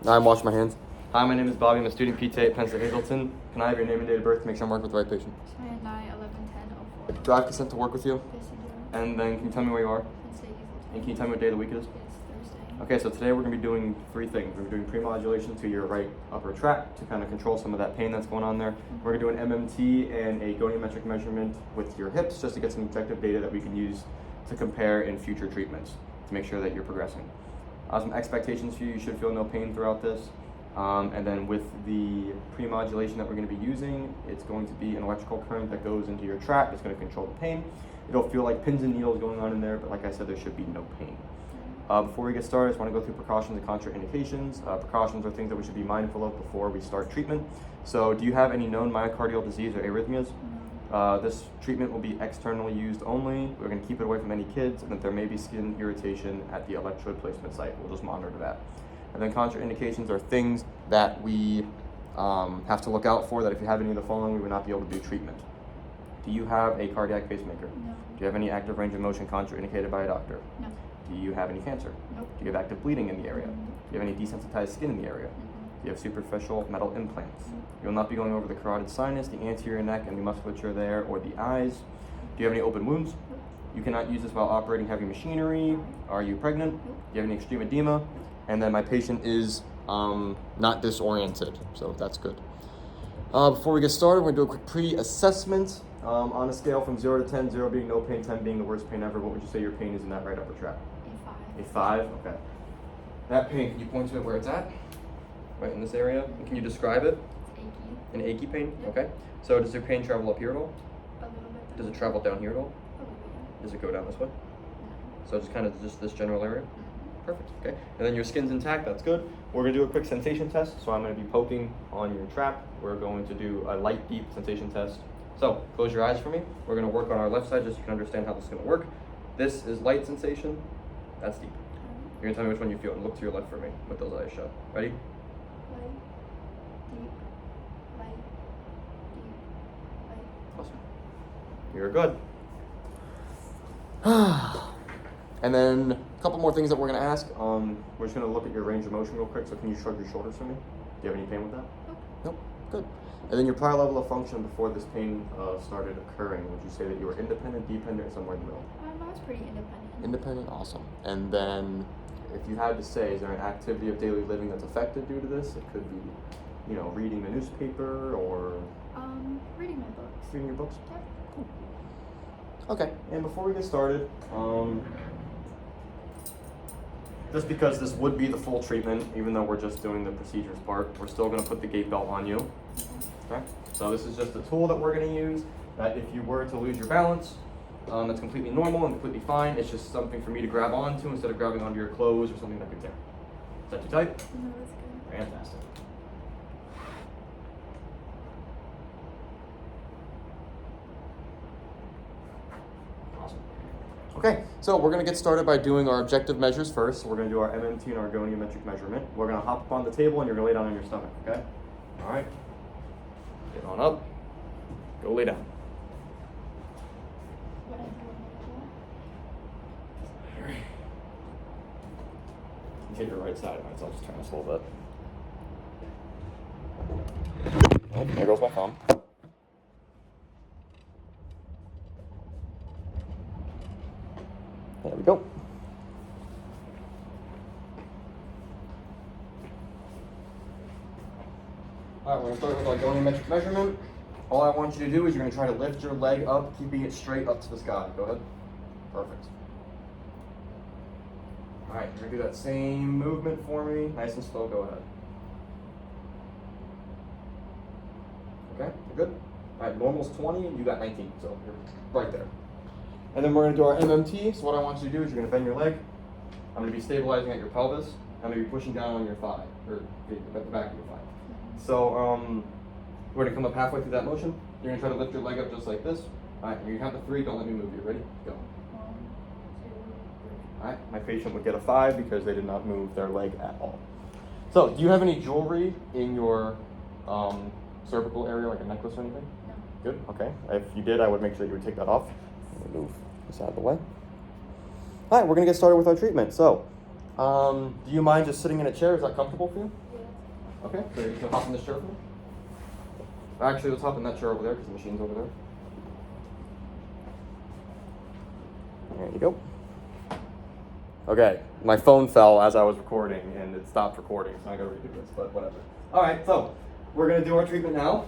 I'm washing my hands. Hi, my name is Bobby. I'm a student PT at Penn State Hazleton. Can I have your name and date of birth to make sure I'm working with the right patient? China 9/11/10/04. Do I have consent to work with you? Yes, you do. And then can you tell me where you are? Penn State Hazleton. And can you tell me what day of the week it is? It's Thursday. Okay, so today we're going to be doing three things. We're doing pre-modulation to your right upper tract to kind of control some of that pain that's going on there. We're going to do an MMT and a goniometric measurement with your hips just to get some objective data that we can use to compare in future treatments to make sure that you're progressing. Some expectations for you: you should feel no pain throughout this. And then with the pre-modulation that we're going to be using, it's going to be an electrical current that goes into your tract. It's going to control the pain. It'll feel like pins and needles going on in there, but like I said, there should be no pain. Before we get started, I just want to go through precautions and contraindications. Precautions are things that we should be mindful of before we start treatment. So do you have any known myocardial disease or arrhythmias? This treatment will be externally used only. We're going to keep it away from any kids, and that there may be skin irritation at the electrode placement site. We'll just monitor that. And then contraindications are things that we have to look out for, that if you have any of the following, we would not be able to do treatment. Do you have a cardiac pacemaker? No. Do you have any active range of motion contraindicated by a doctor? No. Do you have any cancer? Nope. Do you have active bleeding in the area? Mm-hmm. Do you have any desensitized skin in the area? Mm-hmm. Do you have superficial metal implants? Mm-hmm. You will not be going over the carotid sinus, the anterior neck, and the musculature there, or the eyes. Do you have any open wounds? Nope. You cannot use this while operating heavy machinery. Are you pregnant? Nope. Do you have any extreme edema? And then my patient is not disoriented, so that's good. Before we get started, we're going to do a quick pre-assessment. On a scale from 0 to 10, 0 being no pain, 10 being the worst pain ever, what would you say your pain is in that right upper tract? A 5. A 5? Okay. That pain, can you point to it where it's at? Right in this area? And can you describe it? It's achy. An achy pain? Yep. Okay. So does your pain travel up here at all? A little bit. Does it travel down here at all? A little bit. Does it go down this way? No. So just kind of just this general area? Mm-hmm. Perfect, okay. And then your skin's intact, that's good. We're gonna do a quick sensation test. So I'm gonna be poking on your tract. We're going to do a light, deep sensation test. So close your eyes for me. We're gonna work on our left side just so you can understand how this is gonna work. This is light sensation, that's deep. You're gonna tell me which one you feel, and look to your left for me with those eyes shut. Ready? Light, deep, light, deep, light. Awesome. You're good. And then a couple more things that we're gonna ask. We're just gonna look at your range of motion real quick. So can you shrug your shoulders for me? Do you have any pain with that? Nope. Nope. Good. And then your prior level of function before this pain started occurring. Would you say that you were independent, dependent, or somewhere in the middle? I was pretty independent. Independent. Awesome. And then, if you had to say, is there an activity of daily living that's affected due to this? It could be, you know, reading the newspaper or Reading my books. reading your books. Yep. Cool. Okay. And before we get started, just because this would be the full treatment, even though we're just doing the procedures part, we're still going to put the gait belt on you. Okay. So this is just a tool that we're going to use. That if you were to lose your balance, that's completely normal and completely fine. It's just something for me to grab onto instead of grabbing onto your clothes or something that could tear. Is that too tight? No, that's good. Fantastic. Awesome. Okay, so we're going to get started by doing our objective measures first. So we're going to do our MMT and our goniometric measurement. We're going to hop up on the table and you're going to lay down on your stomach, okay? All right. Get on up. Go lay down. What I do All right. You hit your right side. All right, so I'll just turn this a little bit. Oh, there goes my thumb. There we go. All right, we're gonna start with our goniometric measurement. All I want you to do is you're gonna try to lift your leg up, keeping it straight up to the sky. Go ahead. Perfect. All right, you're gonna do that same movement for me. Nice and slow, go ahead. Okay, you're good? All right, normal's 20, and you got 19, so you're right there. And then we're gonna do our MMT. So what I want you to do is you're gonna bend your leg. I'm gonna be stabilizing at your pelvis. I'm gonna be pushing down on your thigh, or the back of your thigh. So we're gonna come up halfway through that motion. You're gonna try to lift your leg up just like this. All right, and you count to 3, don't let me move you. Ready? Go. 1, 2, 3. All right, my patient would get a 5 because they did not move their leg at all. So, do you have any jewelry in your cervical area, like a necklace or anything? No. Good, okay. If you did, I would make sure you would take that off. Let me move this out of the way. All right, we're gonna get started with our treatment. So, do you mind just sitting in a chair? Is that comfortable for you? Yeah. Okay, so you can hop in this chair for me. Actually, let's hop in that chair over there because the machine's over there. There you go. Okay, my phone fell as I was recording and it stopped recording, so I gotta redo this, but whatever. Alright, so we're gonna do our treatment now.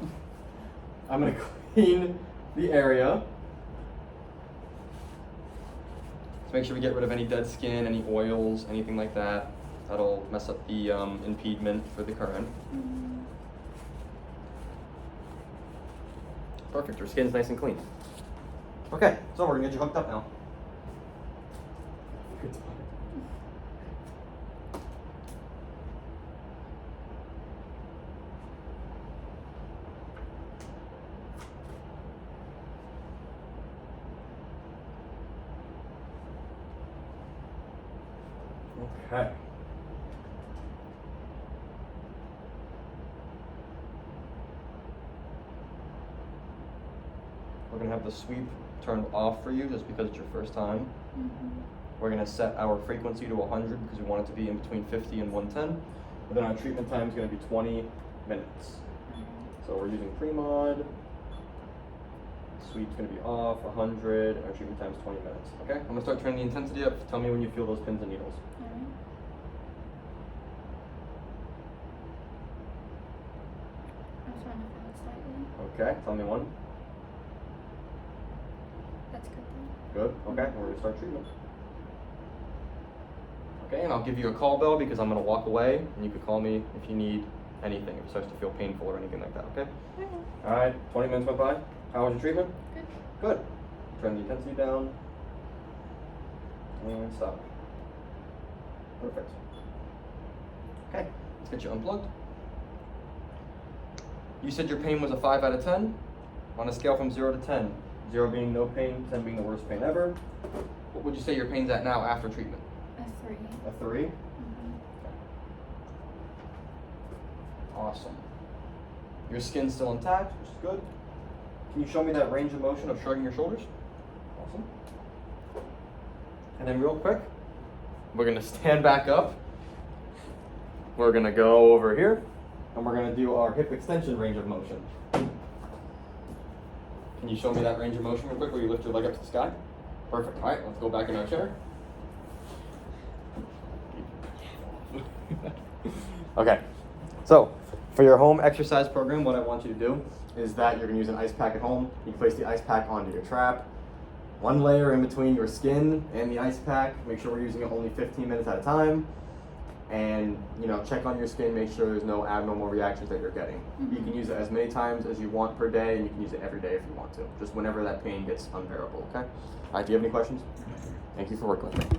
I'm gonna clean the area. Let's make sure we get rid of any dead skin, any oils, anything like that. That'll mess up the impediment for the current. Perfect, your skin's nice and clean. Okay, so we're gonna get you hooked up now. Okay. We're gonna have the sweep turned off for you just because it's your first time. We're gonna set our frequency to 100 because we want it to be in between 50 and 110. But then our treatment time is gonna be 20 minutes. So we're using pre-mod. Sweep's gonna be off, 100, our treatment time is 20 minutes. Okay, I'm gonna start turning the intensity up. Tell me when you feel those pins and needles. I'm trying to feel it slightly. Okay, tell me when. That's good then. Good, okay, we're gonna start treatment. Okay, and I'll give you a call bell because I'm gonna walk away and you can call me if you need anything, if it starts to feel painful or anything like that, okay? Okay. Alright, 20 minutes went by. How was your treatment? Good. Good. Turn the intensity down. And stop. Perfect. Okay, let's get you unplugged. You said your pain was a 5 out of 10. On a scale from 0 to 10, 0 being no pain, 10 being the worst pain ever. What would you say your pain's at now after treatment? A 3. A 3? Awesome. Your skin's still intact, which is good. Can you show me that range of motion of shrugging your shoulders? Awesome. And then real quick, we're gonna stand back up. We're gonna go over here, and we're gonna do our hip extension range of motion. Can you show me that range of motion real quick where you lift your leg up to the sky? Perfect. All right, let's go back in our chair. Okay, so for your home exercise program, what I want you to do is that you're gonna use an ice pack at home. You can place the ice pack onto your trap. One layer in between your skin and the ice pack. Make sure we're using it only 15 minutes at a time. And check on your skin, make sure there's no abnormal reactions that you're getting. You can use it as many times as you want per day, and you can use it every day if you want to. Just whenever that pain gets unbearable, okay? All right, do you have any questions? Thank you for working with me.